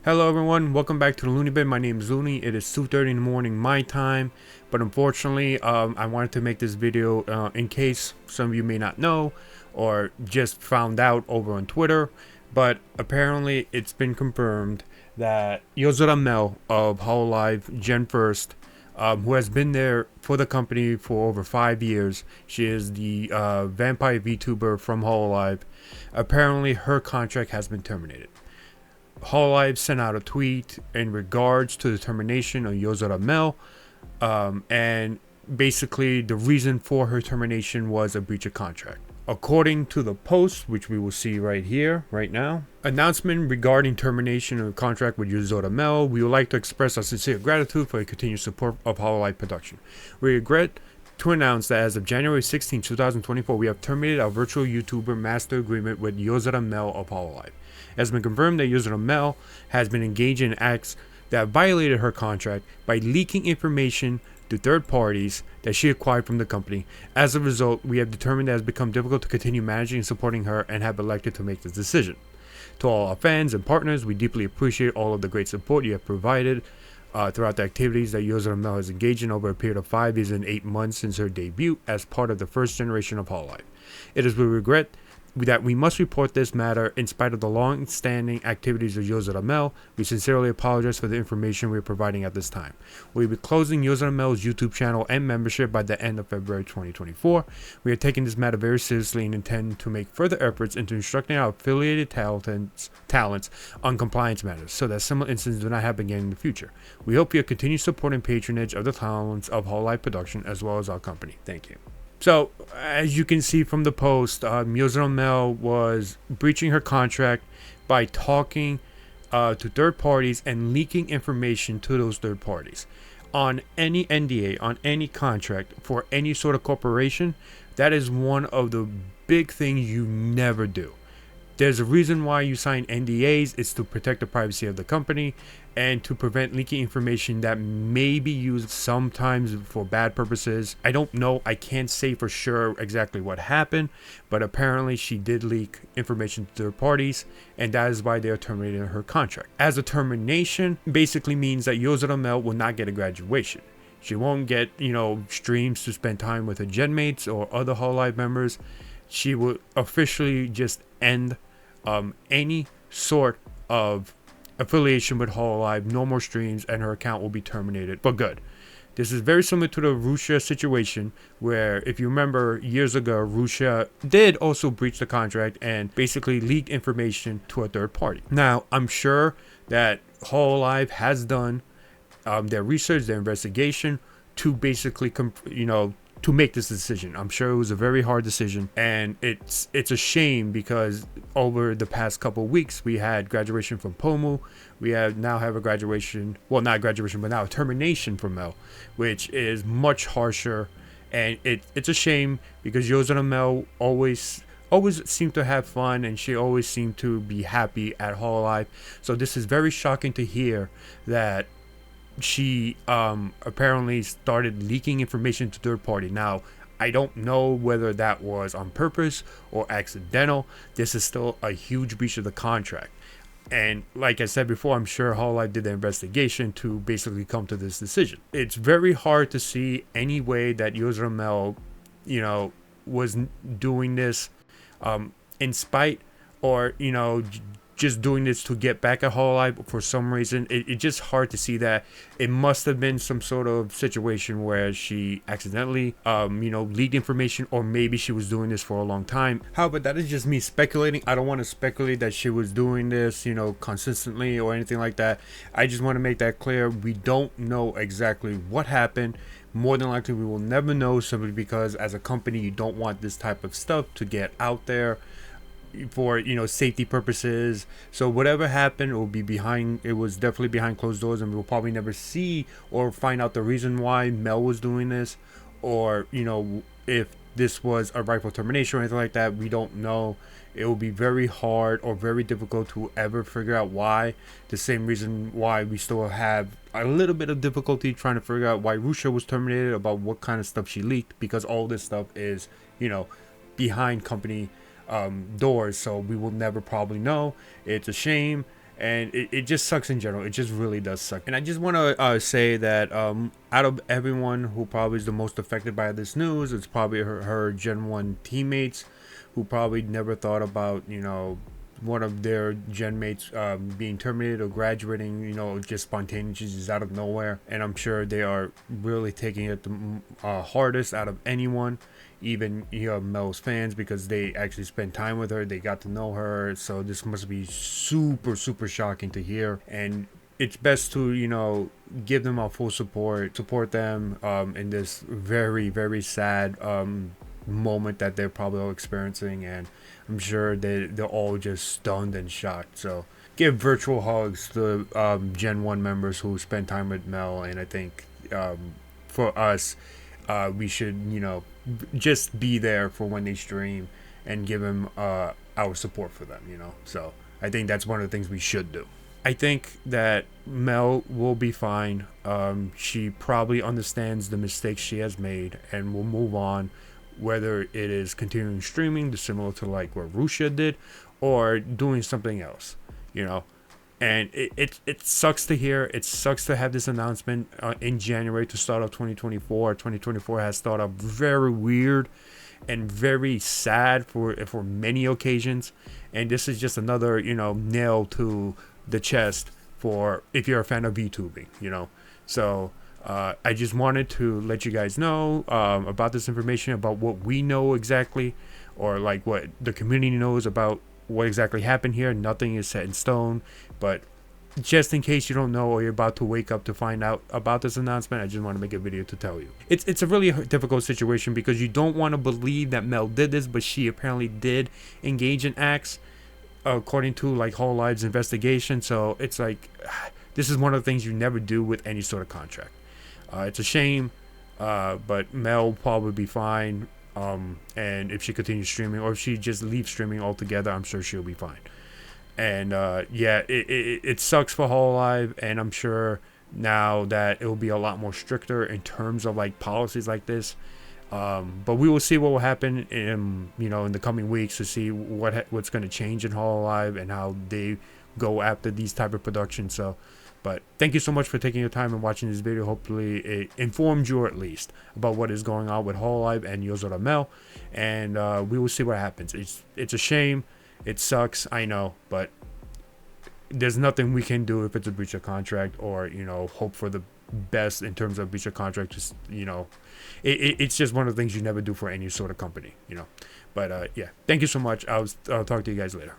Hello everyone, welcome back to the Looney Bin. My name is Looney. It is 2:30 in the morning my time, but unfortunately I wanted to make this video in case some of you may not know or just found out over on Twitter, but apparently it's been confirmed that Yozora Mel of Hololive Gen 1st, who has been there for the company for over 5 years, she is the vampire VTuber from Hololive, apparently her contract has been terminated. Hololive sent out a tweet in regards to the termination of Yozora Mel, and basically the reason for her termination was a breach of contract. According to the post, which we will see right here, right now, announcement regarding termination of contract with Yozora Mel. We would like to express our sincere gratitude for your continued support of Hololive production. We regret to announce that as of January 16, 2024, we have terminated our virtual YouTuber master agreement with Yozora Mel of Hololive. It has been confirmed that Yozora Mel has been engaged in acts that violated her contract by leaking information to third parties that she acquired from the company. As a result, we have determined that it has become difficult to continue managing and supporting her and have elected to make this decision. To all our fans and partners, we deeply appreciate all of the great support you have provided throughout the activities that Yozora Mel has engaged in over a period of 5 years and 8 months since her debut as part of the first generation of Hololive. It is with regret that we must report this matter. In spite of the long-standing activities of Yozora Mel, we sincerely apologize for the information we are providing at this time. We will be closing Yozora Mel's YouTube channel and membership by the end of February 2024. We are taking this matter very seriously and intend to make further efforts into instructing our affiliated talents on compliance matters so that similar incidents do not happen again in the future. We hope your continued support and patronage of the talents of Hololive production as well as our company. Thank you. So, as you can see from the post, Yozora Mel was breaching her contract by talking to third parties and leaking information to those third parties. On any NDA, on any contract, for any sort of corporation, that is one of the big things you never do. There's a reason why you sign NDAs. It's to protect the privacy of the company and to prevent leaking information that may be used sometimes for bad purposes. I don't know. I can't say for sure exactly what happened, but apparently she did leak information to third parties, and that is why they are terminating her contract. As a termination, basically means that Yozora Mel will not get a graduation. She won't get, streams to spend time with her gen mates or other Hololive members. She will officially just end any sort of affiliation with Hololive. No more streams, and her account will be terminated for good. This is very similar to the Russia situation, where if you remember years ago, Russia did also breach the contract and basically leaked information to a third party. Now, I'm sure that Hololive has done their research, their investigation to basically, to make this decision. I'm sure it was a very hard decision, and it's a shame because over the past couple of weeks we had graduation from Pomu. We now have a graduation, well, not graduation, but now a termination from Mel, which is much harsher, and it's a shame because Yozora Mel always seemed to have fun, and she always seemed to be happy at Hololive. So this is very shocking to hear that she apparently started leaking information to third party. Now, I don't know whether that was on purpose or accidental. This is still a huge breach of the contract. And like I said before, I'm sure Hololive did the investigation to basically come to this decision. It's very hard to see any way that Yozora Mel, was doing this in spite or, just doing this to get back at Hololive for some reason. It's just hard to see that. It must have been some sort of situation where she accidentally, leaked information, or maybe she was doing this for a long time. However, that is just me speculating. I don't want to speculate that she was doing this, consistently or anything like that. I just want to make that clear. We don't know exactly what happened. More than likely, we will never know, simply because as a company, you don't want this type of stuff to get out there for safety purposes. So whatever happened, it was definitely behind closed doors, and we'll probably never see or find out the reason why Mel was doing this, or if this was a rightful termination or anything like that. We don't know. It will be very hard or very difficult to ever figure out why. The same reason why we still have a little bit of difficulty trying to figure out why Russia was terminated, about what kind of stuff she leaked, because all this stuff is behind company doors, so we will never probably know. It's a shame, and it just sucks in general. It just really does suck. And I just want to say that out of everyone who probably is the most affected by this news, it's probably her Gen 1 teammates who probably never thought about, you know, one of their gen mates being terminated or graduating, you know, just spontaneously, just out of nowhere. And I'm sure they are really taking it the hardest out of anyone, even, you know, Mel's fans, because they actually spent time with her, they got to know her. So this must be super shocking to hear. And it's best to, you know, give them our full support them in this very sad moment that they're probably all experiencing. And I'm sure they're all just stunned and shocked. So give virtual hugs to Gen 1 members who spend time with Mel. And I think for us, we should, you know, just be there for when they stream and give them our support for them, you know. So I think that's one of the things we should do. I think that Mel will be fine. She probably understands the mistakes she has made and will move on, whether it is continuing streaming, similar to like what Rusha did, or doing something else, you know. And it sucks to hear. It sucks to have this announcement in January to start off 2024. 2024 has started off very weird and very sad for many occasions. And this is just another, you know, nail to the chest for if you're a fan of VTubing, you know. So I just wanted to let you guys know about this information, about what we know exactly, or like what the community knows about what exactly happened here. Nothing is set in stone, but just in case you don't know, or you're about to wake up to find out about this announcement, I just want to make a video to tell you. It's a really difficult situation because you don't want to believe that Mel did this, but she apparently did engage in acts according to like Hololive's investigation. So it's like, this is one of the things you never do with any sort of contract. It's a shame, but Mel will probably be fine. And if she continues streaming, or if she just leaves streaming altogether, I'm sure she'll be fine. And yeah, it sucks for Hololive, and I'm sure now that it will be a lot more stricter in terms of like policies like this. But we will see what will happen in, you know, in the coming weeks, to see what's going to change in Hololive and how they go after these type of productions. So, but thank you so much for taking your time and watching this video. Hopefully it informed you at least about what is going on with Hololive and Yozora Mel, and we will see what happens. It's a shame. It sucks, I know, but there's nothing we can do if it's a breach of contract, or, you know, hope for the best in terms of breach of contract. Just, you know, it's just one of the things you never do for any sort of company, you know. But yeah, thank you so much. I'll talk to you guys later.